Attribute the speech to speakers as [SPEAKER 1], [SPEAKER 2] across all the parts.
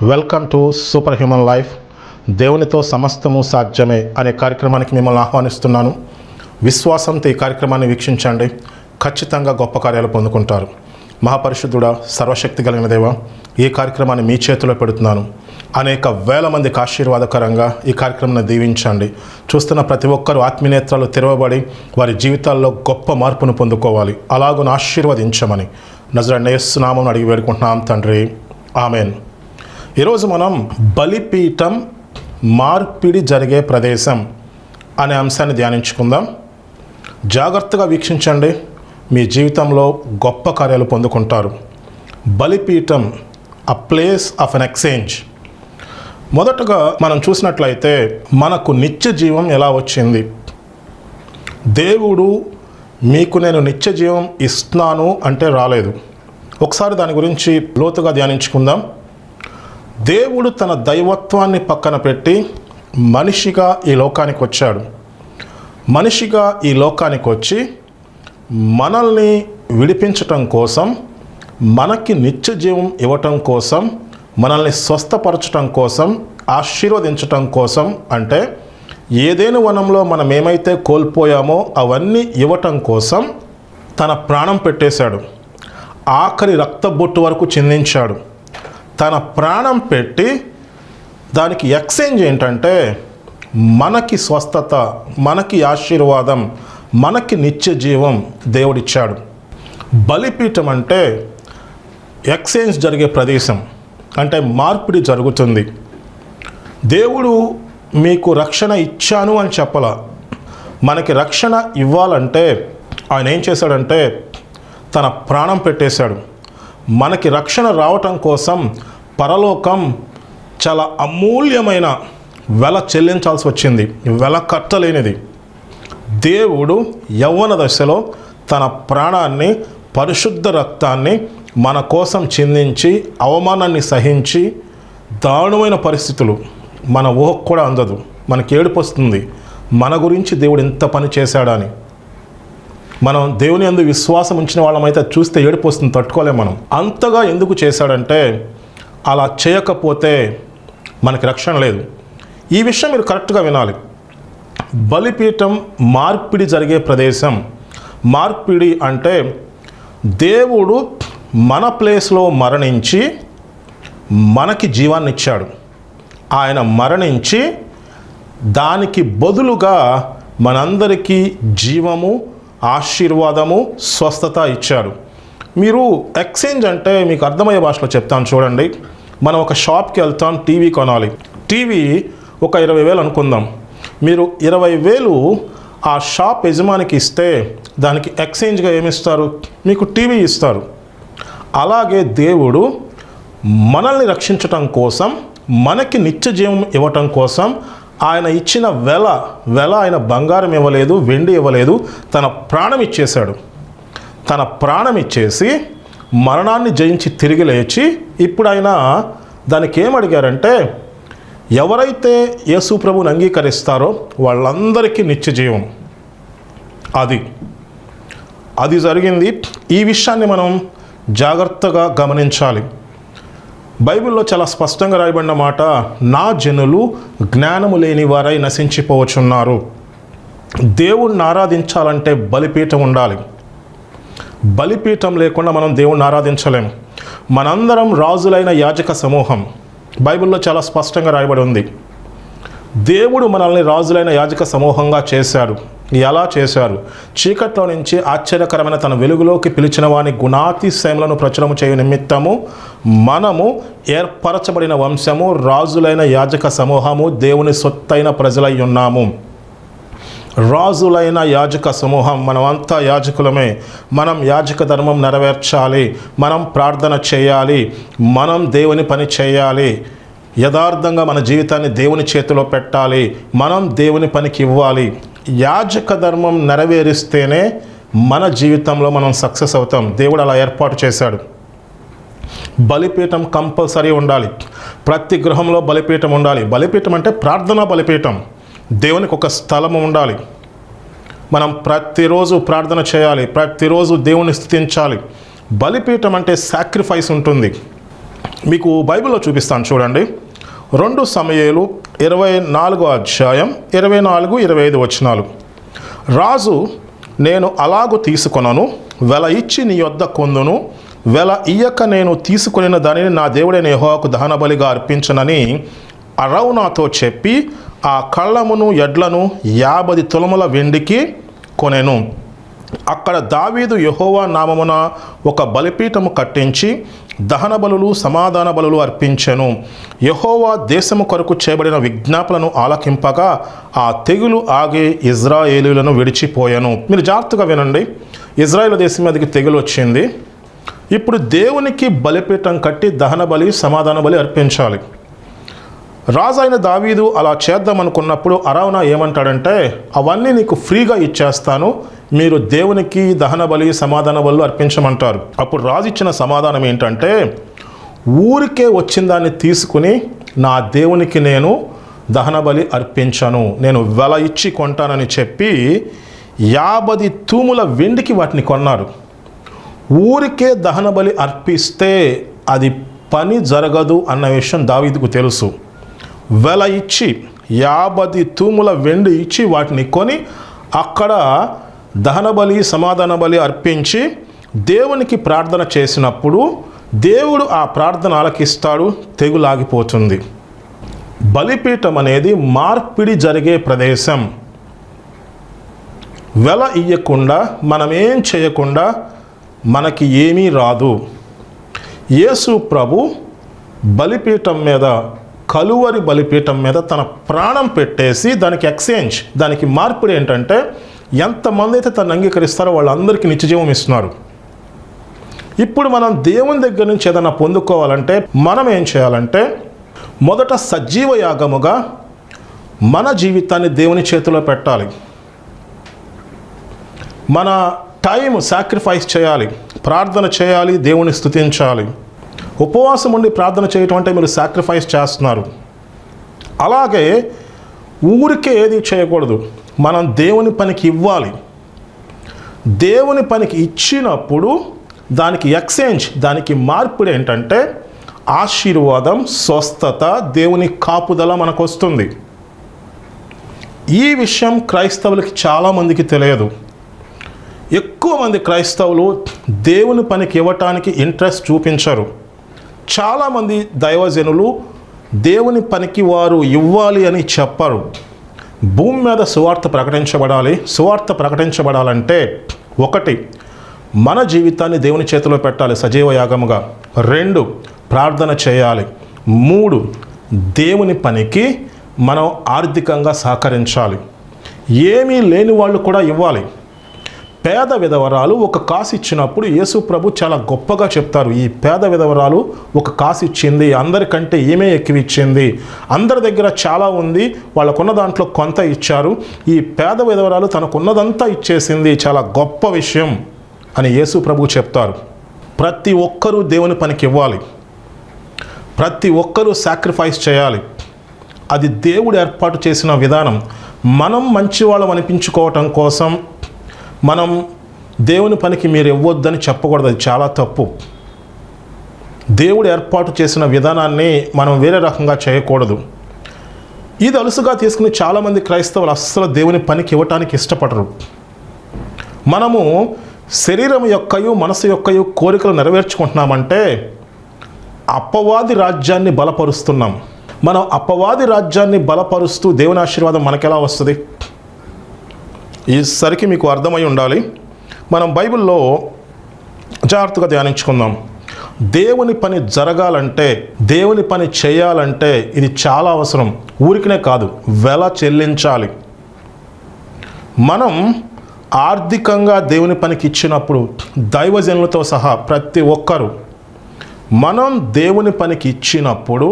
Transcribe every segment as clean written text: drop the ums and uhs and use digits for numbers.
[SPEAKER 1] Welcome to super human life. దేవునితో సమస్తము సాధ్యమే అనే కార్యక్రమానికి మిమ్మల్ని ఆహ్వానిస్తున్నాను. విశ్వాసంతో ఈ కార్యక్రమాన్ని వీక్షించండి, ఖచ్చితంగా గొప్ప కార్యాలు పొందుకుంటారు. మహాపరిశుద్ధుడా, సర్వశక్తి కలిగిన దేవ, ఈ కార్యక్రమాన్ని మీ చేతిలో పెడుతున్నాను. అనేక వేల మందికి ఆశీర్వాదకరంగా ఈ కార్యక్రమాన్ని దీవించండి. చూస్తున్న ప్రతి ఒక్కరూ ఆత్మీయనేత్రాలు తెరవబడి వారి జీవితాల్లో గొప్ప మార్పును పొందుకోవాలి. అలాగున ఆశీర్వదించమని నజరేయుడైన యేసు నామమున అడిగి వేడుకుంటున్నాం తండ్రి, ఆమెన్. ఈరోజు మనం బలిపీఠం మార్పిడి జరిగే ప్రదేశం అనే అంశాన్ని ధ్యానించుకుందాం. జాగ్రత్తగా వీక్షించండి, మీ జీవితంలో గొప్ప కార్యాలు పొందుకుంటారు. బలిపీఠం, a place of an exchange. మొదటగా మనం చూసినట్లయితే మనకు నిత్య జీవం ఎలా వచ్చింది? దేవుడు మీకు నేను నిత్య జీవం ఇస్తున్నాను అంటే రాలేదు. ఒకసారి దాని గురించి లోతుగా ధ్యానించుకుందాం. దేవుడు తన దైవత్వాన్ని పక్కన పెట్టి మనిషిగా ఈ లోకానికి వచ్చాడు. మనిషిగా ఈ లోకానికి వచ్చి మనల్ని విడిపించటం కోసం, మనకి నిత్య జీవం ఇవ్వటం కోసం, మనల్ని స్వస్థపరచటం కోసం, ఆశీర్వదించటం కోసం, అంటే ఏదేను వనంలో మనం ఏమైతే కోల్పోయామో అవన్నీ ఇవ్వటం కోసం తన ప్రాణం పెట్టేశాడు. ఆఖరి రక్తబొట్టు వరకు చిందించాడు. తన ప్రాణం పెట్టి దానికి ఎక్స్చేంజ్ ఏంటంటే మనకి స్వస్థత, మనకి ఆశీర్వాదం, మనకి నిత్య జీవం దేవుడిచ్చాడు. బలిపీఠం అంటే ఎక్స్చేంజ్ జరిగే ప్రదేశం, అంటే మార్పిడి జరుగుతుంది. దేవుడు మీకు రక్షణ ఇచ్చాను అని చెప్పాల. మనకి రక్షణ ఇవ్వాలంటే ఆయన ఏం చేశాడంటే తన ప్రాణం పెట్టేశాడు. మనకి రక్షణ రావటం కోసం పరలోకం చాలా అమూల్యమైన వెల చెల్లించాల్సి వచ్చింది, వెల కట్టలేనిది. దేవుడు యవ్వన దశలో తన ప్రాణాన్ని, పరిశుద్ధ రక్తాన్ని మన కోసం చిందించి, అవమానాన్ని సహించి, దారుణమైన పరిస్థితులు మన ఊహకు కూడా అందదు, మనకి ఏడుపు వస్తుంది. మన గురించి దేవుడు ఎంత పని చేశాడని. మనం దేవుని యందు విశ్వాసం ఉంచిన వాళ్ళమైతే చూస్తే ఏడుపు వస్తుంది, తట్టుకోలేం మనం. అంతగా ఎందుకు చేశాడంటే అలా చేయకపోతే మనకి రక్షణ లేదు. ఈ విషయం మీరు కరెక్ట్గా వినాలి. బలిపీఠం మార్పిడి జరిగే ప్రదేశం. మార్పిడి అంటే దేవుడు మన ప్లేస్లో మరణించి మనకి జీవాన్ని ఇచ్చాడు. ఆయన మరణించి దానికి బదులుగా మనందరికీ జీవము, ఆశీర్వాదము, స్వస్థత ఇచ్చాడు. మీరు ఎక్స్చేంజ్ అంటే మీకు అర్థమయ్యే భాషలో చెప్తాను చూడండి. మనం ఒక షాప్కి వెళ్తాం, టీవీ కొనాలి. టీవీ ఒక 20,000 అనుకుందాం. మీరు 20,000 ఆ షాప్ యజమానికి ఇస్తే దానికి ఎక్స్చేంజ్గా ఏమిస్తారు? మీకు టీవీ ఇస్తారు. అలాగే దేవుడు మనల్ని రక్షించటం కోసం, మనకి నిత్య జీవం ఇవ్వటం కోసం ఆయన ఇచ్చిన వెల ఆయన బంగారం ఇవ్వలేదు, వెండి ఇవ్వలేదు, తన ప్రాణం ఇచ్చేశాడు. తన ప్రాణం ఇచ్చేసి మరణాన్ని జయించి తిరిగి లేచి ఇప్పుడు ఆయన దానికి ఏమడిగారంటే ఎవరైతే యేసు ప్రభువుని అంగీకరిస్తారో వాళ్ళందరికీ నిత్య జీవం. అది జరిగింది. ఈ విషయాన్ని మనం జాగ్రత్తగా గమనించాలి. బైబిల్లో చాలా స్పష్టంగా రాయబడిన మాట, నా జనులు జ్ఞానము లేని వారై నశించిపోవచ్చున్నారు. దేవుణ్ణి ఆరాధించాలంటే బలిపీఠం ఉండాలి. బలిపీఠం లేకుండా మనం దేవుణ్ణి ఆరాధించలేము. మనందరం రాజులైన యాజక సమూహం. బైబిల్లో చాలా స్పష్టంగా రాయబడి ఉంది. దేవుడు మనల్ని రాజులైన యాజక సమూహంగా చేశారు. ఎలా చేశారు? చీకట్లో నుంచి ఆశ్చర్యకరమైన తన వెలుగులోకి పిలిచిన వాని గుణాతిశయములను ప్రచురము చేయు నిమిత్తము మనము ఏర్పరచబడిన వంశము, రాజులైన యాజక సమూహము, దేవుని సొత్తైన ప్రజలై ఉన్నాము. రాజులైన యాజక సమూహం, మనమంతా యాజకులమే. మనం యాజక ధర్మం నెరవేర్చాలి, మనం ప్రార్థన చేయాలి, మనం దేవుని పని చేయాలి, యథార్థంగా మన జీవితాన్ని దేవుని చేతిలో పెట్టాలి, మనం దేవుని పనికి ఇవ్వాలి. యాజక ధర్మం నెరవేరిస్తేనే మన జీవితంలో మనం సక్సెస్ అవుతాం. దేవుడు అలా ఏర్పాటు చేశాడు. బలిపీఠం కంపల్సరీ ఉండాలి. ప్రతి గృహంలో బలిపీఠం ఉండాలి. బలిపీఠం అంటే ప్రార్థనా బలిపీఠం. దేవునికి ఒక స్థలము ఉండాలి. మనం ప్రతిరోజు ప్రార్థన చేయాలి, ప్రతిరోజు దేవుని స్తుతించాలి. బలిపీఠం అంటే సాక్రిఫైస్ ఉంటుంది. మీకు బైబిల్లో చూపిస్తాను చూడండి. 2 సమూయేలు 24 అధ్యాయం 24-25 వచనాలు. రాజు, నేను అలాగు తీసుకొనను, వెల ఇచ్చి నీ యొద్ద కొందును, వెల ఇయ్యక నేను తీసుకొనిన దానిని నా దేవుడైన యెహోవాకు దహనబలిగా అర్పించనని అరౌనాతో చెప్పి ఆ కళ్ళమును ఎడ్లను 50 తులముల వెండికి కొనెను. అక్కడ దావీదు యెహోవా నామమున ఒక బలిపీఠము కట్టించి దహన బలులు సమాధాన బలులు అర్పించెను. యెహోవా దేశము కొరకు చేయబడిన విజ్ఞాపనలను ఆలకింపగా ఆ తెగులు ఆగి ఇజ్రాయేలీయులను విడిచిపోయాను. మీరు జాగ్రత్తగా వినండి. ఇజ్రాయేల్ దేశం మీదకి తెగులు వచ్చింది. ఇప్పుడు దేవునికి బలిపీఠం కట్టి దహన బలి సమాధాన బలి అర్పించాలి. రాజు అయిన దావీదు అలా చేద్దామనుకున్నప్పుడు అరౌనా ఏమంటాడంటే, అవన్నీ నీకు ఫ్రీగా ఇచ్చేస్తాను, మీరు దేవునికి దహన బలి సమాధాన బలు అర్పించమంటారు. అప్పుడు రాజు ఇచ్చిన సమాధానం ఏంటంటే, ఊరికే వచ్చిన దాన్ని తీసుకుని నా దేవునికి నేను దహన బలి అర్పించను, నేను వెల ఇచ్చి కొంటానని చెప్పి 50 తూముల వెండికి వాటిని కొన్నారు. ఊరికే దహన బలి అర్పిస్తే అది పని జరగదు అన్న విషయం దావీదుకు తెలుసు. వెల ఇచ్చి 50 తూముల వెండి ఇచ్చి వాటిని కొని అక్కడ దహన బలి సమాధాన బలి అర్పించి దేవునికి ప్రార్థన చేసినప్పుడు దేవుడు ఆ ప్రార్థన ఆలకిస్తాడు, తెగులాగిపోతుంది. బలిపీఠం అనేది మార్పిడి జరిగే ప్రదేశం. వెల ఇయ్యకుండా మనమేం చేయకుండా మనకి ఏమీ రాదు. యేసు ప్రభు బలిపీఠం మీద, కలువరి బలిపీఠం మీద తన ప్రాణం పెట్టేసి దానికి ఎక్స్చేంజ్, దానికి మార్పిడి ఏంటంటే, ఎంతమంది అయితే తను అంగీకరిస్తారో వాళ్ళందరికీ నిత్యజీవం ఇస్తున్నారు. ఇప్పుడు మనం దేవుని దగ్గర నుంచి ఏదైనా పొందుకోవాలంటే మనం ఏం చేయాలంటే, మొదట సజీవ యాగముగా మన జీవితాన్ని దేవుని చేతిలో పెట్టాలి. మన టైం సాక్రిఫైస్ చేయాలి, ప్రార్థన చేయాలి, దేవుని స్తుతించాలి. ఉపవాసం ఉండి ప్రార్థన చేయటం అంటే మీరు సాక్రిఫైస్ చేస్తున్నారు. అలాగే ఊరికే ఏది చేయకూడదు, మనం దేవుని పనికి ఇవ్వాలి. దేవుని పనికి ఇచ్చినప్పుడు దానికి ఎక్స్చేంజ్, దానికి మార్పిడి ఏంటంటే ఆశీర్వాదం, స్వస్థత, దేవుని కాపుదల మనకు వస్తుంది. ఈ విషయం క్రైస్తవులకి చాలామందికి తెలియదు. ఎక్కువ మంది క్రైస్తవులు దేవుని పనికి ఇవ్వటానికి ఇంట్రెస్ట్ చూపించరు. చాలామంది దైవజనులు దేవుని పనికి వారు ఇవ్వాలి అని చెప్పరు. భూమి మీద సువార్త ప్రకటించబడాలి. సువార్త ప్రకటించబడాలంటే 1, మన జీవితాన్ని దేవుని చేతిలో పెట్టాలి సజీవ యాగముగా. 2, ప్రార్థన చేయాలి. 3, దేవుని పనికి మనం ఆర్థికంగా సహకరించాలి. ఏమీ లేని వాళ్ళు కూడా ఇవ్వాలి. పేద విధవరాలు ఒక కాసు ఇచ్చినప్పుడు యేసు ప్రభు చాలా గొప్పగా చెప్తారు, ఈ పేద విధవరాలు ఒక కాసు ఇచ్చింది, అందరికంటే ఏమే ఎక్కువ ఇచ్చింది, అందరి దగ్గర చాలా ఉంది, వాళ్ళకున్న దాంట్లో కొంత ఇచ్చారు, ఈ పేద విధవరాలు తనకున్నదంతా ఇచ్చేసింది, చాలా గొప్ప విషయం అని యేసు ప్రభు చెప్తారు. ప్రతి ఒక్కరూ దేవుని పనికి ఇవ్వాలి. ప్రతి ఒక్కరూ సాక్రిఫైస్ చేయాలి. అది దేవుడు ఏర్పాటు చేసిన విధానం. మనం మంచివాళ్ళం అనిపించుకోవటం కోసం మనం దేవుని పనికి మీరు ఇవ్వొద్దని చెప్పకూడదు, అది చాలా తప్పు. దేవుడు ఏర్పాటు చేసిన విధానాన్ని మనం వేరే రకంగా చేయకూడదు. ఇది అలుసుగా తీసుకుని చాలామంది క్రైస్తవులు అస్సలు దేవుని పనికి ఇవ్వటానికి ఇష్టపడరు. మనము శరీరం యొక్కయు మనసు యొక్కయు కోరికలు నెరవేర్చుకుంటున్నామంటే అపవాది రాజ్యాన్ని బలపరుస్తున్నాం. మనం అపవాది రాజ్యాన్ని బలపరుస్తూ దేవుని ఆశీర్వాదం మనకెలా వస్తుంది? ఈసరికి మీకు అర్థమై ఉండాలి. మనం బైబిల్లో జాగ్రత్తగా ధ్యానించుకుందాం. దేవుని పని జరగాలంటే, దేవుని పని చేయాలంటే ఇది చాలా అవసరం. ఊరికనే కాదు, వెల చెల్లించాలి. మనం ఆర్థికంగా దేవుని పనికి ఇచ్చినప్పుడు దైవజనులతో సహా ప్రతి ఒక్కరూ మనం దేవుని పనికి ఇచ్చినప్పుడు,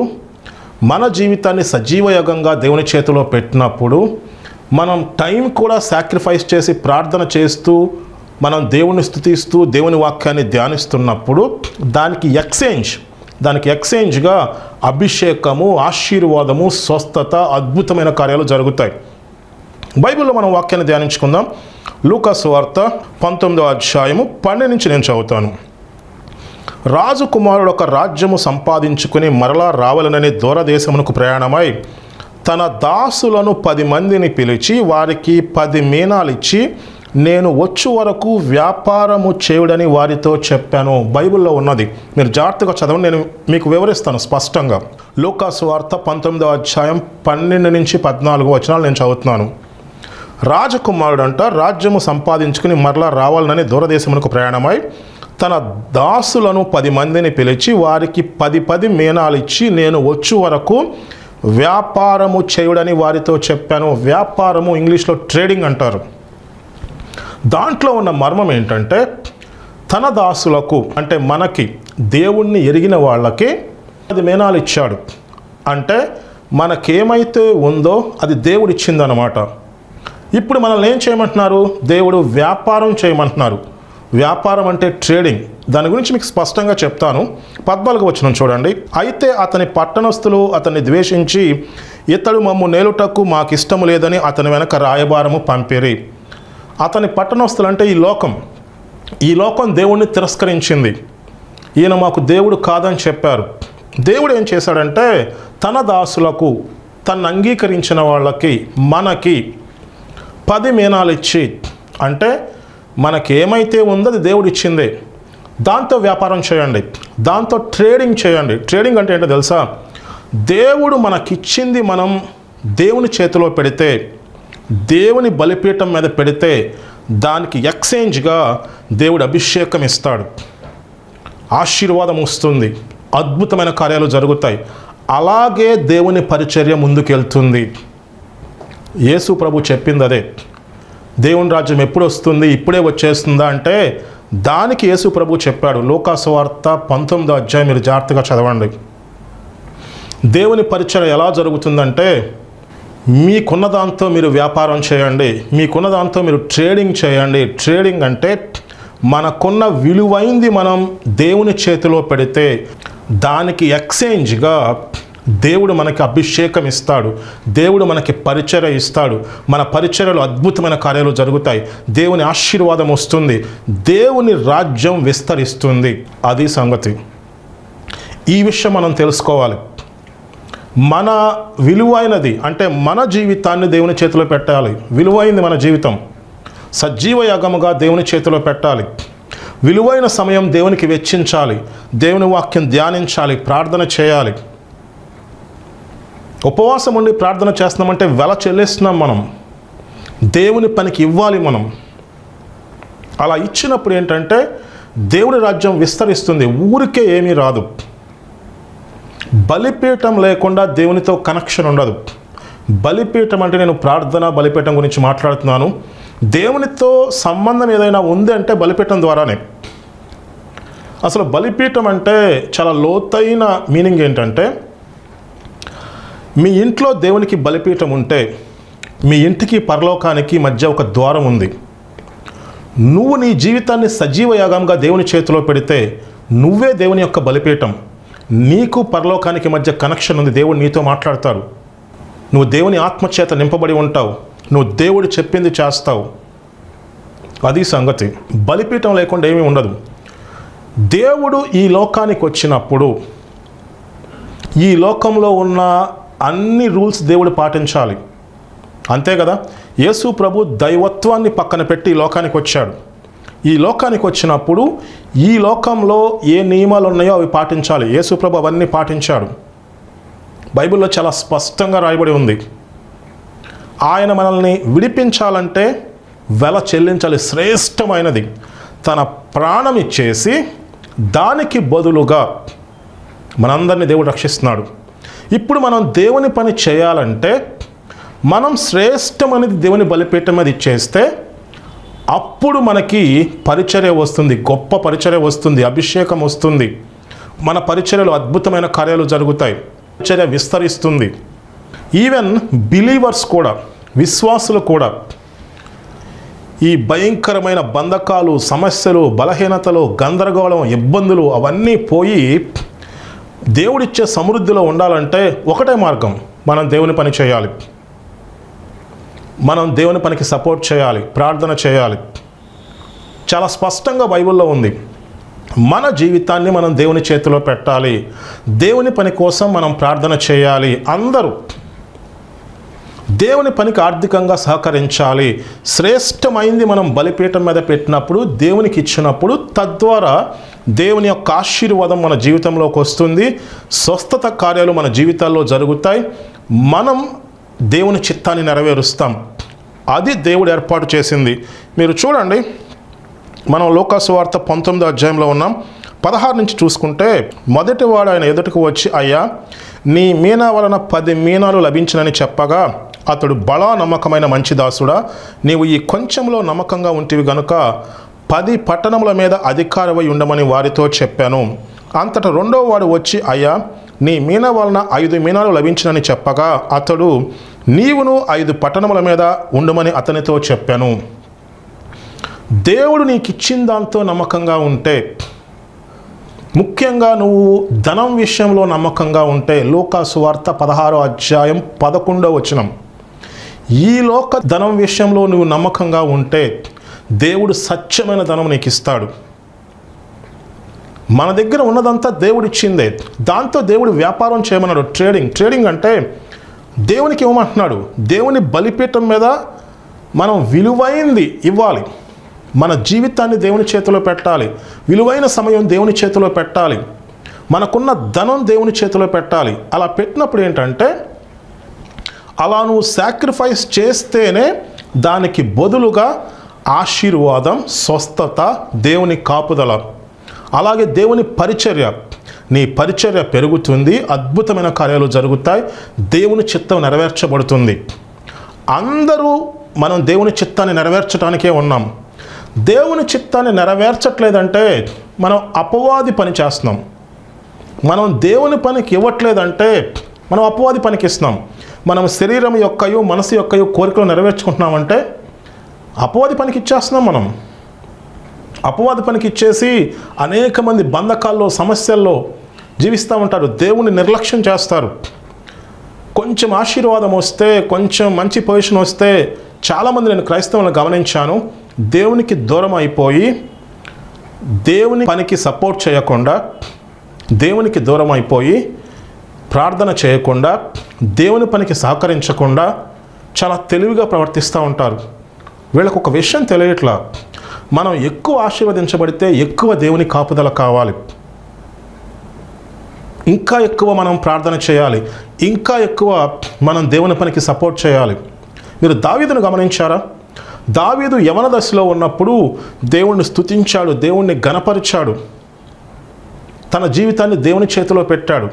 [SPEAKER 1] మన జీవితాన్ని సజీవయాగంగా దేవుని చేతిలో పెట్టినప్పుడు, మనం టైం కూడా సాక్రిఫైస్ చేసి ప్రార్థన చేస్తూ మనం దేవుని స్తుతిస్తూ దేవుని వాక్యాన్ని ధ్యానిస్తున్నప్పుడు దానికి ఎక్స్చేంజ్గా అభిషేకము, ఆశీర్వాదము, స్వస్థత, అద్భుతమైన కార్యాలు జరుగుతాయి. బైబిల్లో మనం వాక్యాన్ని ధ్యానించుకుందాం. లూకా సువార్త 19వ అధ్యాయము 12 నుంచి నేను చదువుతాను. రాజు కుమారుడు ఒక రాజ్యము సంపాదించుకుని మరలా రావాలనని దూరదేశమునకు ప్రయాణమై తన దాసులను 10 మందిని పిలిచి వారికి 10 మీనాలు ఇచ్చి నేను వచ్చు వరకు వ్యాపారము చేయుడని వారితో చెప్పాను. బైబిల్లో ఉన్నది, మీరు జాగ్రత్తగా చదవండి, నేను మీకు వివరిస్తాను స్పష్టంగా. లూకాసు వార్త 19వ అధ్యాయం 12 నుంచి 14 వచనాలు నేను చదువుతున్నాను. రాజకుమారుడు అంట రాజ్యము సంపాదించుకుని మరలా రావాలని దూరదేశమునకు ప్రయాణమై తన దాసులను 10 మందిని పిలిచి వారికి 10 మీనాలు ఇచ్చి నేను వచ్చు వరకు వ్యాపారము చేయుడని వారితో చెప్పాను. వ్యాపారము ఇంగ్లీష్లో ట్రేడింగ్ అంటారు. దాంట్లో ఉన్న మర్మం ఏంటంటే తన దాసులకు అంటే మనకి దేవుణ్ణి ఎరిగిన వాళ్ళకి 10 మీనాలు ఇచ్చాడు. అంటే మనకేమైతే ఉందో అది దేవుడు ఇచ్చిందనమాట. ఇప్పుడు మనల్ని ఏం చేయమంటున్నారు? దేవుడు వ్యాపారం చేయమంటున్నారు. వ్యాపారం అంటే ట్రేడింగ్. దాని గురించి మీకు స్పష్టంగా చెప్తాను. 14వ వచనం చూడండి. అయితే అతని పట్టణస్థులు అతన్ని ద్వేషించి ఇతడు మమ్ము నేలుటకు మాకిష్టము లేదని అతని వెనక రాయబారము పంపిరి. అతని పట్టణస్థులు అంటే ఈ లోకం దేవుణ్ణి తిరస్కరించింది. ఈయన మాకు దేవుడు కాదని చెప్పారు. దేవుడు ఏం చేశాడంటే తన దాసులకు, తను అంగీకరించిన వాళ్ళకి, మనకి 10 మీనాలు ఇచ్చి, అంటే మనకేమైతే ఉందో అది దేవుడు ఇచ్చిందే, దాంతో వ్యాపారం చేయండి, దాంతో ట్రేడింగ్ చేయండి. ట్రేడింగ్ అంటే ఏంటో తెలుసా? దేవుడు మనకిచ్చింది మనం దేవుని చేతిలో పెడితే, దేవుని బలిపీఠం మీద పెడితే దానికి ఎక్స్చేంజ్గా దేవుడు అభిషేకం ఇస్తాడు, ఆశీర్వాదం వస్తుంది, అద్భుతమైన కార్యాలు జరుగుతాయి. అలాగే దేవుని పరిచర్య ముందుకెళ్తుంది. యేసు ప్రభు చెప్పింది అదే. దేవుని రాజ్యం ఎప్పుడు వస్తుంది, ఇప్పుడే వచ్చేస్తుందా అంటే దానికి యేసు ప్రభు చెప్పాడు. లూకాసు వార్త 19వ అధ్యాయం మీరు జాగ్రత్తగా చదవండి. దేవుని పరిచర్య ఎలా జరుగుతుందంటే మీకున్న దాంతో మీరు వ్యాపారం చేయండి, మీకున్న దాంతో మీరు ట్రేడింగ్ చేయండి. ట్రేడింగ్ అంటే మనకున్న విలువైంది మనం దేవుని చేతిలో పెడితే దానికి ఎక్స్చేంజ్గా దేవుడు మనకి అభిషేకం ఇస్తాడు, దేవుడు మనకి పరిచర్య ఇస్తాడు. మన పరిచర్యలో అద్భుతమైన కార్యాలు జరుగుతాయి, దేవుని ఆశీర్వాదం వస్తుంది, దేవుని రాజ్యం విస్తరిస్తుంది. అది సంగతి. ఈ విషయం మనం తెలుసుకోవాలి. మన విలువైనది అంటే మన జీవితాన్ని దేవుని చేతిలో పెట్టాలి. విలువైంది మన జీవితం సజీవ యాగముగా దేవుని చేతిలో పెట్టాలి. విలువైన సమయం దేవునికి వెచ్చించాలి, దేవుని వాక్యం ధ్యానించాలి, ప్రార్థన చేయాలి. ఉపవాసం ఉండి ప్రార్థన చేస్తున్నామంటే వెల చెల్లిస్తున్నాం. మనం దేవుని పనికి ఇవ్వాలి. మనం అలా ఇచ్చినప్పుడు ఏంటంటే దేవుని రాజ్యం విస్తరిస్తుంది, ఊరికే ఏమీ రాదు. బలిపీఠం లేకుండా దేవునితో కనెక్షన్ ఉండదు. బలిపీఠం అంటే నేను ప్రార్థన బలిపీఠం గురించి మాట్లాడుతున్నాను. దేవునితో సంబంధం ఏదైనా ఉంది అంటే బలిపీఠం ద్వారానే. అసలు బలిపీఠం అంటే చాలా లోతైన మీనింగ్ ఏంటంటే మీ ఇంట్లో దేవునికి బలిపీఠం ఉంటే మీ ఇంటికి పరలోకానికి మధ్య ఒక ద్వారం ఉంది. నువ్వు నీ జీవితాన్ని సజీవ యాగంగా దేవుని చేతిలో పెడితే నువ్వే దేవుని యొక్క బలిపీఠం. నీకు పరలోకానికి మధ్య కనెక్షన్ ఉంది, దేవుడు నీతో మాట్లాడతాడు. నువ్వు దేవుని ఆత్మచేత నింపబడి ఉంటావు, నువ్వు దేవుడు చెప్పింది చేస్తావు. అది సంగతి. బలిపీఠం లేకుండా ఏమీ ఉండదు. దేవుడు ఈ లోకానికి వచ్చినప్పుడు ఈ లోకంలో ఉన్న అన్ని రూల్స్ దేవుడు పాటించాలి, అంతే కదా. యేసు ప్రభు దైవత్వాన్ని పక్కన పెట్టి ఈ లోకానికి వచ్చాడు. ఈ లోకానికి వచ్చినప్పుడు ఈ లోకంలో ఏ నియమాలు ఉన్నాయో అవి పాటించాలి. యేసు ప్రభు అవన్నీ పాటించాడు. బైబిల్లో చాలా స్పష్టంగా రాయబడి ఉంది. ఆయన మనల్ని విడిపించాలంటే వెల చెల్లించాలి, శ్రేష్టమైనది. తన ప్రాణం ఇచ్చేసి దానికి బదులుగా మనందరినీ దేవుడు రక్షిస్తున్నాడు. ఇప్పుడు మనం దేవుని పని చేయాలంటే మనం శ్రేష్టమనేది దేవుని బలిపీఠం మీద ఇచ్చేస్తే అప్పుడు మనకి పరిచర్య వస్తుంది, గొప్ప పరిచర్య వస్తుంది, అభిషేకం వస్తుంది. మన పరిచర్యలో అద్భుతమైన కార్యాలు జరుగుతాయి, పరిచర్య విస్తరిస్తుంది. ఈవెన్ బిలీవర్స్ కూడా, విశ్వాసులు కూడా ఈ భయంకరమైన బంధకాలు, సమస్యలు, బలహీనతలు, గందరగోళం, ఇబ్బందులు అవన్నీ పోయి దేవుడిచ్చే సమృద్ధిలో ఉండాలంటే ఒకటే మార్గం, మనం దేవుని పని చేయాలి. మనం దేవుని పనికి సపోర్ట్ చేయాలి, ప్రార్థన చేయాలి. చాలా స్పష్టంగా బైబిల్లో ఉంది. మన జీవితాన్ని మనం దేవుని చేతిలో పెట్టాలి. దేవుని పని కోసం మనం ప్రార్థన చేయాలి. అందరూ దేవుని పనికి ఆర్థికంగా సహకరించాలి. శ్రేష్టమైంది మనం బలిపీఠం మీద పెట్టినప్పుడు, దేవునికి ఇచ్చినప్పుడు, తద్వారా దేవుని యొక్క ఆశీర్వాదం మన జీవితంలోకి వస్తుంది. స్వస్థత కార్యాలు మన జీవితాల్లో జరుగుతాయి. మనం దేవుని చిత్తాన్ని నెరవేరుస్తాం. అది దేవుడు ఏర్పాటు చేసింది. మీరు చూడండి, మనం లోకాసు వార్త 19వ అధ్యాయంలో ఉన్నాం. 16 నుంచి చూసుకుంటే, మొదటివాడు ఆయన ఎదుటకు వచ్చి, అయ్యా, నీ మీనా వలన 10 మీనాలు లభించినని చెప్పగా, అతడు, బలా నమ్మకమైన మంచి దాసుడా, నీవు ఈ కొంచెంలో నమ్మకంగా ఉంటివి గనుక 10 పట్టణముల మీద అధికారమై ఉండమని వారితో చెప్పాను. అంతటా రెండవ వాడు వచ్చి, అయ్యా, నీ మీనా వలన 5 మీనాలు లభించినని చెప్పగా, అతడు, నీవును 5 పట్టణముల మీద ఉండమని అతనితో చెప్పాను. దేవుడు నీకు ఇచ్చిన దాంతో నమ్మకంగా ఉంటే, ముఖ్యంగా నువ్వు ధనం విషయంలో నమ్మకంగా ఉంటే, లూకాసు వార్త 16వ అధ్యాయం 11వ వచనం, ఈ లోక ధనం విషయంలో నువ్వు నమ్మకంగా ఉంటే దేవుడు సత్యమైన ధనం నీకు ఇస్తాడు. మన దగ్గర ఉన్నదంతా దేవుడు ఇచ్చిందే. దాంతో దేవుడు వ్యాపారం చేయమన్నాడు. ట్రేడింగ్ అంటే దేవునికి ఇవ్వమంటున్నాడు. దేవుని బలిపీఠం మీద మనం విలువైంది ఇవ్వాలి. మన జీవితాన్ని దేవుని చేతిలో పెట్టాలి. విలువైన సమయం దేవుని చేతిలో పెట్టాలి. మనకున్న ధనం దేవుని చేతిలో పెట్టాలి. అలా పెట్టినప్పుడు ఏంటంటే, అలా నువ్వు సాక్రిఫైస్ చేస్తేనే దానికి బదులుగా ఆశీర్వాదం, స్వస్థత, దేవుని కాపుదల, అలాగే దేవుని పరిచర్య, నీ పరిచర్య పెరుగుతుంది. అద్భుతమైన కార్యాలు జరుగుతాయి. దేవుని చిత్తం నెరవేర్చబడుతుంది. అందరూ మనం దేవుని చిత్తాన్ని నెరవేర్చడానికే ఉన్నాం. దేవుని చిత్తాన్ని నెరవేర్చట్లేదంటే మనం అపవాది పని చేస్తున్నాం. మనం దేవుని పనికి ఇవ్వట్లేదంటే మనం అపవాది పనికి ఇస్తున్నాం. మనం శరీరం యొక్కయు మనసు యొక్కయు కోరికలు నెరవేర్చుకుంటున్నామంటే అపవాది పనికి ఇచ్చేస్తున్నాం. మనం అపవాది పనికి ఇచ్చేసి అనేక మంది బంధకాల్లో, సమస్యల్లో జీవిస్తూ ఉంటారు. దేవుని నిర్లక్ష్యం చేస్తారు. కొంచెం ఆశీర్వాదం వస్తే, కొంచెం మంచి పొజిషన్ వస్తే, చాలామంది నేను క్రైస్తవులను గమనించాను, దేవునికి దూరం అయిపోయి దేవుని పనికి సపోర్ట్ చేయకుండా, దేవునికి దూరం అయిపోయి ప్రార్థన చేయకుండా, దేవుని పనికి సహకరించకుండా చాలా తెలివిగా ప్రవర్తిస్తూ ఉంటారు. వీళ్ళకు ఒక విషయం తెలియట్లా, మనం ఎక్కువ ఆశీర్వదించబడితే ఎక్కువ దేవుని కాపుదల కావాలి. ఇంకా ఎక్కువ మనం ప్రార్థన చేయాలి. ఇంకా ఎక్కువ మనం దేవుని పనికి సపోర్ట్ చేయాలి. మీరు దావీదును గమనించారా? దావీదు యవన దశలో ఉన్నప్పుడు దేవుణ్ణి స్తుతించాడు, దేవుణ్ణి ఘనపరిచాడు, తన జీవితాన్ని దేవుని చేతిలో పెట్టాడు.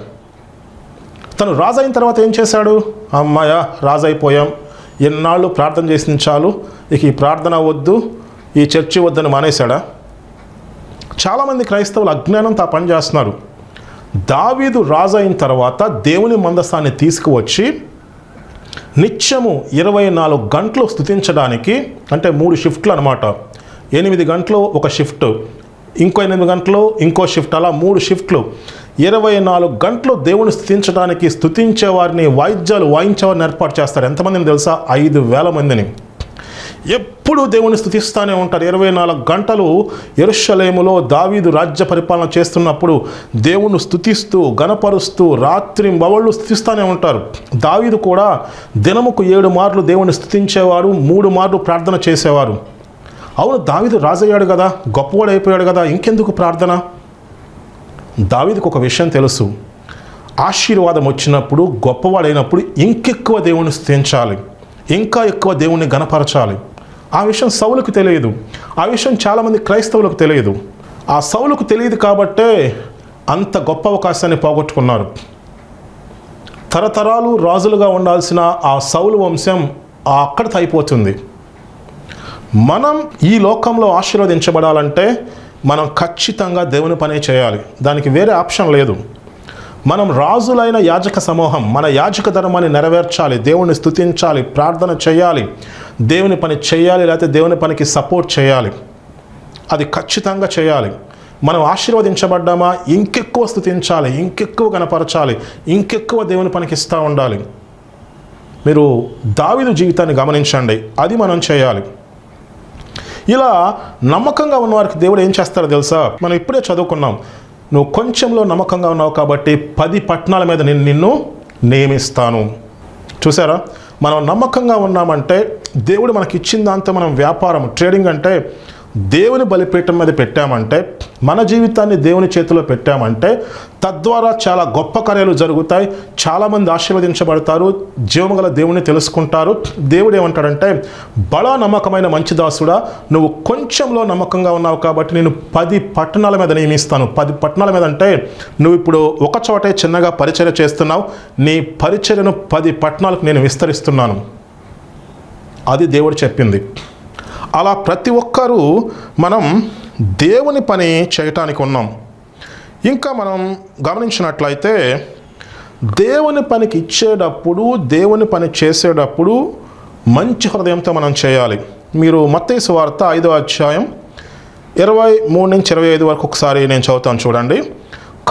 [SPEAKER 1] తను రాజు అయిన తర్వాత ఏం చేశాడు? అమ్మాయ, రాజు అయిపోయాం, ఎన్నాళ్ళు ప్రార్థన చేసిన చాలు, ఇక ఈ ప్రార్థన వద్దు, ఈ చర్చి వద్దని మానేశాడా? చాలామంది క్రైస్తవులు అజ్ఞానంతో ఆ పని చేస్తున్నారు. దావీదు రాజు అయిన తర్వాత దేవుని మందసాన్ని తీసుకువచ్చి నిత్యము 24 గంటలు స్తుతించడానికి, అంటే 3 షిఫ్ట్లు అనమాట. 8 గంటలు ఒక షిఫ్ట్, ఇంకో 8 గంటలు ఇంకో షిఫ్ట్, అలా 3 షిఫ్ట్లు. 24 గంటలు దేవుని స్తుతించడానికి, స్తుతించే వారిని, వాయిద్యాలు వాయించేవారిని ఏర్పాటు చేస్తారు. ఎంతమందిని తెలుసా? 5,000 మందిని. ఎప్పుడు దేవుని స్తుతిస్తూనే ఉంటారు. 24 గంటలు యెరూషలేములో దావీదు రాజ్య పరిపాలన చేస్తున్నప్పుడు దేవుని స్తుతిస్తూ, ఘనపరుస్తూ, రాత్రి మవళ్ళు స్తుతిస్తూనే ఉంటారు. దావీదు కూడా దినముకు 7 మార్లు దేవుని స్తుతించేవారు, 3 మార్లు ప్రార్థన చేసేవారు. అవును, దావీదు రాజయ్యాడు కదా, గొప్పవాడు అయిపోయాడు కదా, ఇంకెందుకు ప్రార్థన? దావీదుకు ఒక విషయం తెలుసు, ఆశీర్వాదం వచ్చినప్పుడు, గొప్పవాడైనప్పుడు ఇంకెక్కువ దేవుని స్తుతించాలి, ఇంకా ఎక్కువ దేవుణ్ణి ఘనపరచాలి. ఆ విషయం సౌలుకు తెలియదు. ఆ విషయం చాలామంది క్రైస్తవులకు తెలియదు. ఆ సౌలుకు తెలియదు కాబట్టే అంత గొప్ప అవకాశాన్ని పోగొట్టుకున్నారు. తరతరాలు రాజులుగా ఉండాల్సిన ఆ సౌలు వంశం అక్కడితో అయిపోతుంది. మనం ఈ లోకంలో ఆశీర్వదించబడాలంటే మనం ఖచ్చితంగా దేవుని పనే చేయాలి. దానికి వేరే ఆప్షన్ లేదు. మనం రాజులైన యాజక సమూహం, మన యాజక ధర్మాన్ని నెరవేర్చాలి, దేవుని స్తుతించాలి, ప్రార్థన చేయాలి, దేవుని పని చేయాలి, లేకపోతే దేవుని పనికి సపోర్ట్ చేయాలి. అది ఖచ్చితంగా చేయాలి. మనం ఆశీర్వదించబడ్డామా, ఇంకెక్కువ స్తుతించాలి, ఇంకెక్కువ కనపరచాలి, ఇంకెక్కువ దేవుని పనికి ఇస్తూ ఉండాలి. మీరు దావీదు జీవితాన్ని గమనించండి, అది మనం చేయాలి. ఇలా నమ్మకంగా ఉన్న వారికి దేవుడు ఏం చేస్తారో తెలుసా? మనం ఇప్పుడే చదువుకున్నాం, నువ్వు కొంచెంలో నమ్మకంగా ఉన్నావు కాబట్టి 10 పట్టణాల మీద నేను నిన్ను నియమిస్తాను. చూసారా, మనం నమ్మకంగా ఉన్నామంటే దేవుడు మనకి ఇచ్చిన దాంతో మనం వ్యాపారం, ట్రేడింగ్ అంటే దేవుని బలిపీఠం మీద పెట్టామంటే, మన జీవితాన్ని దేవుని చేతిలో పెట్టామంటే తద్వారా చాలా గొప్ప కార్యాలు జరుగుతాయి. చాలామంది ఆశీర్వదించబడతారు, జీవముగల దేవుని తెలుసుకుంటారు. దేవుడు ఏమంటాడంటే, బడా నమ్మకమైన మంచి దాసుడా, నువ్వు కొంచెంలో నమ్మకంగా ఉన్నావు కాబట్టి నేను 10 పట్టణాల మీద నియమిస్తాను. 10 పట్టణాల మీద అంటే నువ్వు ఇప్పుడు ఒక చోటే చిన్నగా పరిచర్య చేస్తున్నావు, నీ పరిచర్యను 10 పట్టణాలకు నేను విస్తరిస్తున్నాను. అది దేవుడు చెప్పింది. అలా ప్రతి ఒక్కరూ మనం దేవుని పని చేయటానికి ఉన్నాం. ఇంకా మనం గమనించినట్లయితే దేవుని పనికి ఇచ్చేటప్పుడు, దేవుని పని చేసేటప్పుడు మంచి హృదయంతో మనం చేయాలి. మీరు మత్తయి సువార్త 5వ అధ్యాయం 23 నుంచి 25 వరకు ఒకసారి నేను చదువుతాను, చూడండి.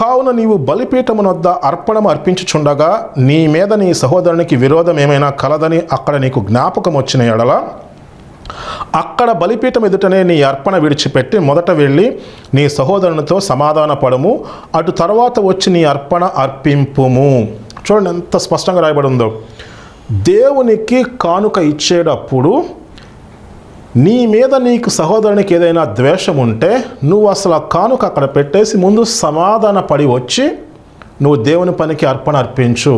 [SPEAKER 1] కావున నీవు బలిపీఠమున వద్ద అర్పణము అర్పించుచుండగా నీ మీద నీ సహోదరునికి విరోధం ఏమైనా కలదని అక్కడ నీకు జ్ఞాపకం వచ్చిన ఎడల అక్కడ బలిపీఠం ఎదుటనే నీ అర్పణ విడిచిపెట్టి మొదట వెళ్ళి నీ సహోదరునితో సమాధాన పడము, అటు తర్వాత వచ్చి నీ అర్పణ అర్పింపుము. చూడండి ఎంత స్పష్టంగా రాయబడి ఉందో. దేవునికి కానుక ఇచ్చేటప్పుడు నీ మీద నీకు సహోదరునికి ఏదైనా ద్వేషం ఉంటే నువ్వు అసలు ఆ కానుక అక్కడ పెట్టేసి ముందు సమాధాన పడి వచ్చి నువ్వు దేవుని పనికి అర్పణ అర్పించు.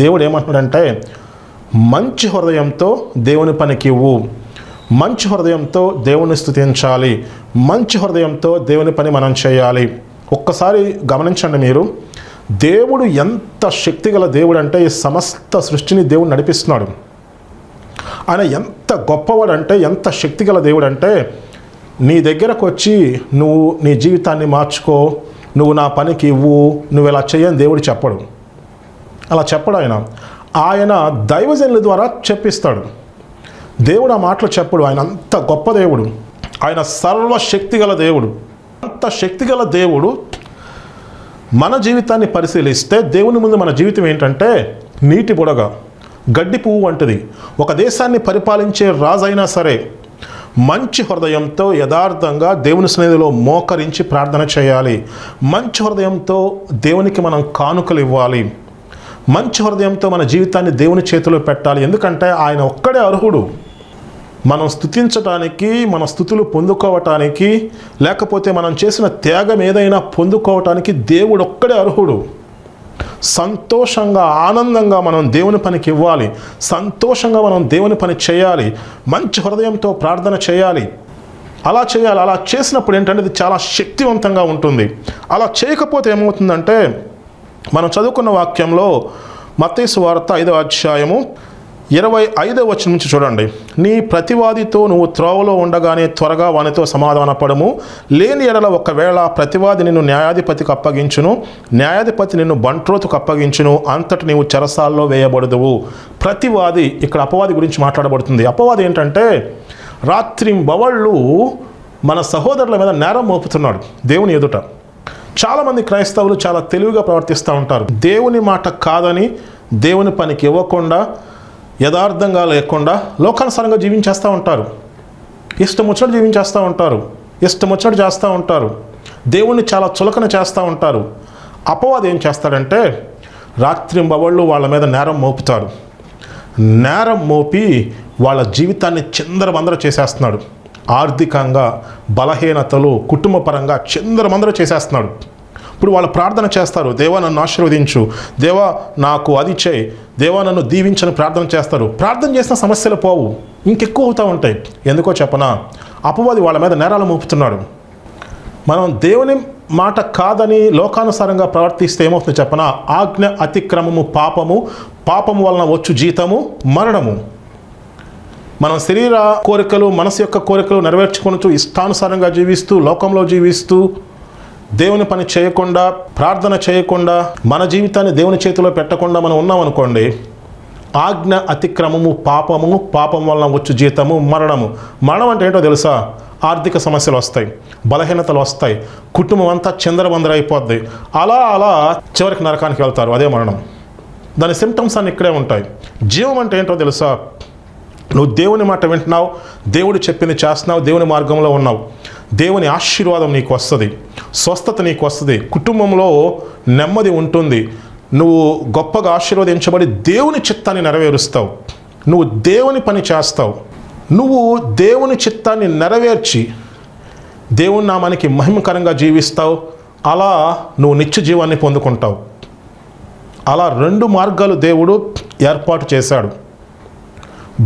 [SPEAKER 1] దేవుడు ఏమంటున్నాడంటే, మంచి హృదయంతో దేవుని పనికి ఇవ్వు, మంచి హృదయంతో దేవుని స్తుతించాలి, మంచి హృదయంతో దేవుని పని మనం చేయాలి. ఒక్కసారి గమనించండి మీరు, దేవుడు ఎంత శక్తిగల దేవుడు అంటే ఈ సమస్త సృష్టిని దేవుడు నడిపిస్తున్నాడు. ఆయన ఎంత గొప్పవాడు అంటే, ఎంత శక్తిగల దేవుడు అంటే, నీ దగ్గరకు వచ్చి నువ్వు నీ జీవితాన్ని మార్చుకో, నువ్వు నా పనికి ఇవ్వు, నువ్వు ఇలా చేయని దేవుడు చెప్పడు. అలా చెప్పడు. ఆయన దైవజనుల ద్వారా చెప్పిస్తాడు. దేవుడు ఆ మాటలు చెప్పడు. ఆయన అంత గొప్ప దేవుడు, ఆయన సర్వశక్తిగల దేవుడు. అంత శక్తిగల దేవుడు మన జీవితాన్ని పరిశీలిస్తే దేవుని ముందు మన జీవితం ఏంటంటే నీటి బుడగ, గడ్డి పువ్వు వంటిది. ఒక దేశాన్ని పరిపాలించే రాజు అయినా సరే మంచి హృదయంతో యథార్థంగా దేవుని సన్నిధిలో మోకరించి ప్రార్థన చేయాలి. మంచి హృదయంతో దేవునికి మనం కానుకలు ఇవ్వాలి. మంచి హృదయంతో మన జీవితాన్ని దేవుని చేతిలో పెట్టాలి. ఎందుకంటే ఆయన ఒక్కడే అర్హుడు. మనం స్తుతించటానికి, మన స్తుతులు పొందుకోవటానికి, లేకపోతే మనం చేసిన త్యాగం ఏదైనా పొందుకోవటానికి దేవుడు ఒక్కడే అర్హుడు. సంతోషంగా, ఆనందంగా మనం దేవుని పనికి ఇవ్వాలి. సంతోషంగా మనం దేవుని పని చేయాలి. మంచి హృదయంతో ప్రార్థన చేయాలి. అలా చేయాలి. అలా చేసినప్పుడు ఏంటంటే ఇది చాలా శక్తివంతంగా ఉంటుంది. అలా చేయకపోతే ఏమవుతుందంటే, మనం చదువుకున్న వాక్యంలో మత్తయి సువార్త 5వ అధ్యాయము 25వ వచనం నుంచి చూడండి. నీ ప్రతివాదితో నువ్వు త్రోవలో ఉండగానే త్వరగా వానితో సమాధాన పడము, లేని ఎడల ఒకవేళ ప్రతివాది నిన్ను న్యాయాధిపతికి అప్పగించును, న్యాయాధిపతి నిన్ను బంట్రోతుకు అప్పగించును, అంతటి నీవు చెరసాల్లో వేయబడదువు. ప్రతివాది, ఇక్కడ అపవాది గురించి మాట్లాడబడుతుంది. అపవాది ఏంటంటే రాత్రింబవళ్ళు మన సహోదరుల మీద నేరం మోపుతున్నాడు దేవుని ఎదుట. చాలామంది క్రైస్తవులు చాలా తెలివిగా ప్రవర్తిస్తూ ఉంటారు. దేవుని మాట కాదని దేవుని పనికి ఇవ్వకుండా, యథార్థంగా లేకుండా లోకానుసారంగా జీవించేస్తూ ఉంటారు. ఇష్టం వచ్చినట్టు జీవించేస్తూ ఉంటారు, ఇష్టం వచ్చినట్టు చేస్తూ ఉంటారు. దేవుణ్ణి చాలా చులకన చేస్తూ ఉంటారు. అపవాది ఏం చేస్తాడంటే రాత్రింబవళ్ళు వాళ్ళ మీద నేరం మోపుతాడు. నేరం మోపి వాళ్ళ జీవితాన్ని చిందరబందర చేసేస్తున్నాడు. ఆర్థికంగా బలహీనతలు, కుటుంబ పరంగా చిందరమందర చేసేస్తున్నాడు. ఇప్పుడు వాళ్ళు ప్రార్థన చేస్తారు, దేవా నన్ను ఆశీర్వదించు, దేవా నాకు అది చేయి, దేవా నన్ను దీవించని ప్రార్థన చేస్తారు. ప్రార్థన చేసిన సమస్యలు పోవు, ఇంకెక్కువ అవుతూ ఉంటాయి. ఎందుకో చెప్పనా, అపవాది వాళ్ళ మీద నేరాలు మోపుతున్నాడు. మనం దేవుని మాట కాదని లోకానుసారంగా ప్రవర్తిస్తే ఏమవుతుంది చెప్పనా, ఆజ్ఞ అతిక్రమము పాపము, పాపము వలన వచ్చు జీతము మరణము. మనం శరీర కోరికలు, మనసు యొక్క కోరికలు నెరవేర్చుకుంటూ ఇష్టానుసారంగా జీవిస్తూ, లోకంలో జీవిస్తూ, దేవుని పని చేయకుండా, ప్రార్థన చేయకుండా, మన జీవితాన్ని దేవుని చేతిలో పెట్టకుండా మనం ఉన్నామనుకోండి, ఆజ్ఞ అతిక్రమము పాపము, పాపం వలన వచ్చు జీతము మరణము. మరణం అంటే ఏంటో తెలుసా, ఆర్థిక సమస్యలు వస్తాయి, బలహీనతలు వస్తాయి, కుటుంబం అంతా చిందరబందర అయిపోద్ది. అలా అలా చివరికి నరకానికి వెళ్తారు. అదే మరణం. దాని సిమ్టమ్స్ అన్నీ ఇక్కడే ఉంటాయి. జీవం అంటే ఏంటో తెలుసా, నువ్వు దేవుని మాట వింటున్నావు, దేవుడు చెప్పింది చేస్తున్నావు, దేవుని మార్గంలో ఉన్నావు, దేవుని ఆశీర్వాదం నీకు వస్తుంది, స్వస్థత నీకు వస్తుంది, కుటుంబంలో నెమ్మది ఉంటుంది, నువ్వు గొప్పగా ఆశీర్వదించబడి దేవుని చిత్తాన్ని నెరవేరుస్తావు, నువ్వు దేవుని పని చేస్తావు, నువ్వు దేవుని చిత్తాన్ని నెరవేర్చి దేవుని నామానికి మహిమకరంగా జీవిస్తావు. అలా నువ్వు నిత్య జీవాన్ని పొందుకుంటావు. అలా 2 మార్గాలు దేవుడు ఏర్పాటు చేశాడు.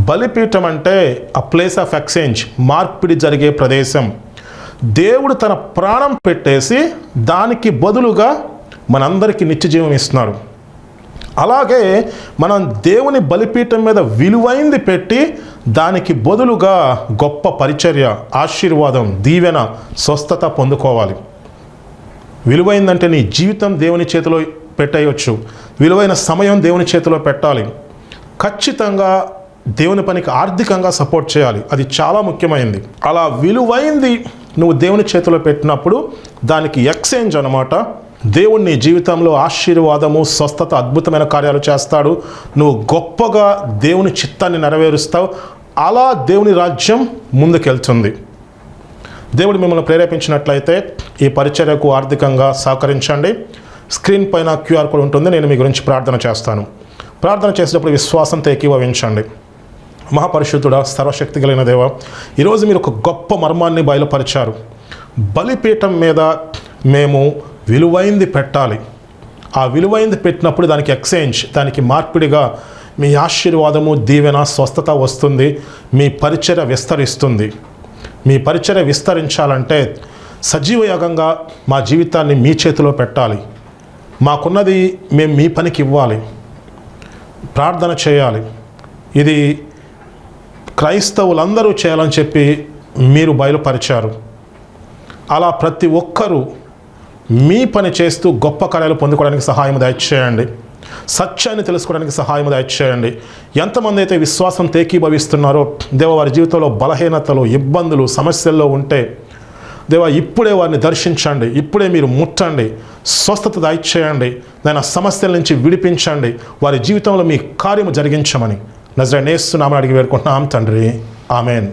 [SPEAKER 1] బలిపీఠం అంటే ఆ ప్లేస్ ఆఫ్ ఎక్స్చేంజ్, మార్పిడి జరిగే ప్రదేశం. దేవుడు తన ప్రాణం పెట్టేసి దానికి బదులుగా మనందరికీ నిత్య జీవం ఇస్తున్నాడు. అలాగే మనం దేవుని బలిపీఠం మీద విలువైంది పెట్టి దానికి బదులుగా గొప్ప పరిచర్య, ఆశీర్వాదం, దీవెన, స్వస్థత పొందుకోవాలి. విలువైందంటే నీ జీవితం దేవుని చేతిలో పెట్టేయచ్చు, విలువైన సమయం దేవుని చేతిలో పెట్టాలి, ఖచ్చితంగా దేవుని పనికి ఆర్థికంగా సపోర్ట్ చేయాలి, అది చాలా ముఖ్యమైనది. అలా విలువైంది నువ్వు దేవుని చేతిలో పెట్టినప్పుడు దానికి ఎక్స్చేంజ్ అన్నమాట. దేవుడు నీ జీవితంలో ఆశీర్వాదము, స్వస్థత, అద్భుతమైన కార్యాలు చేస్తాడు. నువ్వు గొప్పగా దేవుని చిత్తాన్ని నెరవేరుస్తావు. అలా దేవుని రాజ్యం ముందుకెళ్తుంది. దేవుడు మిమ్మల్ని ప్రేరేపించినట్లయితే ఈ పరిచర్యకు ఆర్థికంగా సహకరించండి. స్క్రీన్ పైన QR కోడ్ ఉంటుంది. నేను మీ గురించి ప్రార్థన చేస్తాను. ప్రార్థన చేసేటప్పుడు విశ్వాసంతో ఏకీభవించండి. మహాపరిశుద్ధుడా, సర్వశక్తి కలిగిన దేవ, ఈరోజు మీరు ఒక గొప్ప మర్మాన్ని బయలుపరిచారు. బలిపీఠం మీద మేము విలువైంది పెట్టాలి. ఆ విలువైంది పెట్టినప్పుడు దానికి ఎక్స్చేంజ్, దానికి మార్పిడిగా మీ ఆశీర్వాదము, దీవెన, స్వస్థత వస్తుంది. మీ పరిచర్య విస్తరిస్తుంది. మీ పరిచర్య విస్తరించాలంటే సజీవయాగంగా మా జీవితాన్ని మీ చేతిలో పెట్టాలి. మాకున్నది మేము మీ పనికి ఇవ్వాలి, ప్రార్థన చేయాలి. ఇది క్రైస్తవులందరూ చేయాలని చెప్పి మీరు బయలుపరిచారు. అలా ప్రతి ఒక్కరూ మీ పని చేస్తూ గొప్ప కార్యాలు పొందుకోవడానికి సహాయం దయచేయండి. సత్యాన్ని తెలుసుకోవడానికి సహాయం దయచేయండి. ఎంతమంది అయితే విశ్వాసంతో ఏకీభవిస్తున్నారో దేవ, వారి జీవితంలో బలహీనతలు, ఇబ్బందులు, సమస్యల్లో ఉంటే దేవ ఇప్పుడే వారిని దర్శించండి, ఇప్పుడే మీరు ముట్టండి, స్వస్థత దయచేయండి, దాని సమస్యల నుంచి విడిపించండి, వారి జీవితంలో మీ కార్యము జరిగించమని నజరేయుడైన యేసు నామమున అడిగి వేడుకుంటున్నాం తండ్రి. ఆమెన్.